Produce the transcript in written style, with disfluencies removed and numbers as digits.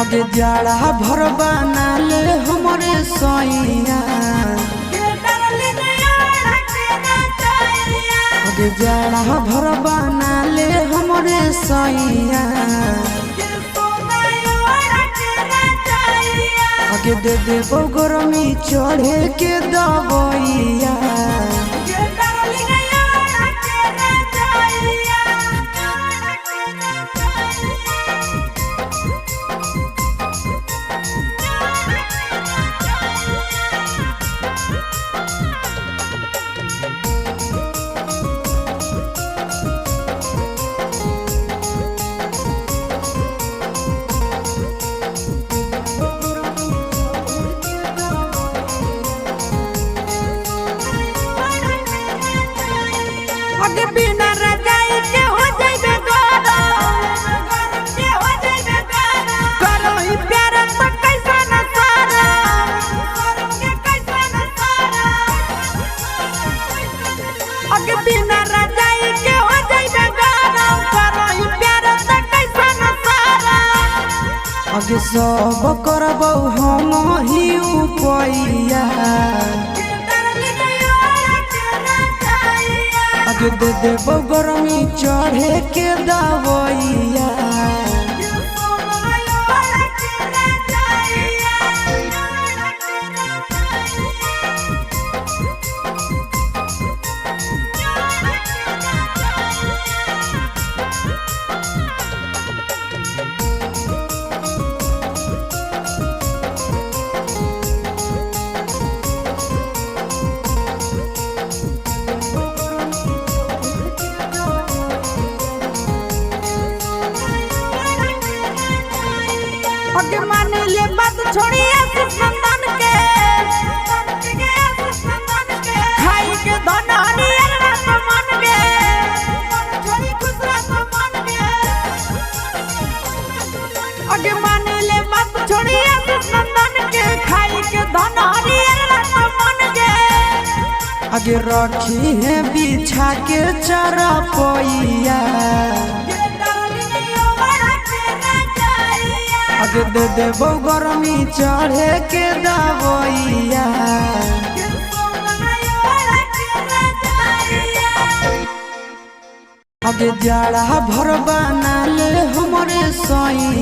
आगे जाड़ा भर बना ले हमरे सैया, आगे जाड़ा भर बना ले हमरे सैया, आगे दे दे गरमी चढ़े के दबैया। बिना रजाई के हो जाइबे गरम ही प्यार तो कैसा न सारा अगे बिना रजाई के हो जाइबे गरम ही प्यार तो कैसा न सारा आगे सब करबौ हम ही उपैया, आगे दे देबो गरमी चढ़े के दबैया। अगे माने ले बात छोड़ी नंदन के खाई के धनहनी रात मन गे छोड़ी खुश रात मन गे अगे माने ले बात छोड़ी नंदन के खाई के धनहनी रात मन गे आगे रखी है बिछा के चरपैया, आगे दे देबो गरमी चढ़े के दबैया। आगे जाड़ा भर बना ले हमरे सैया,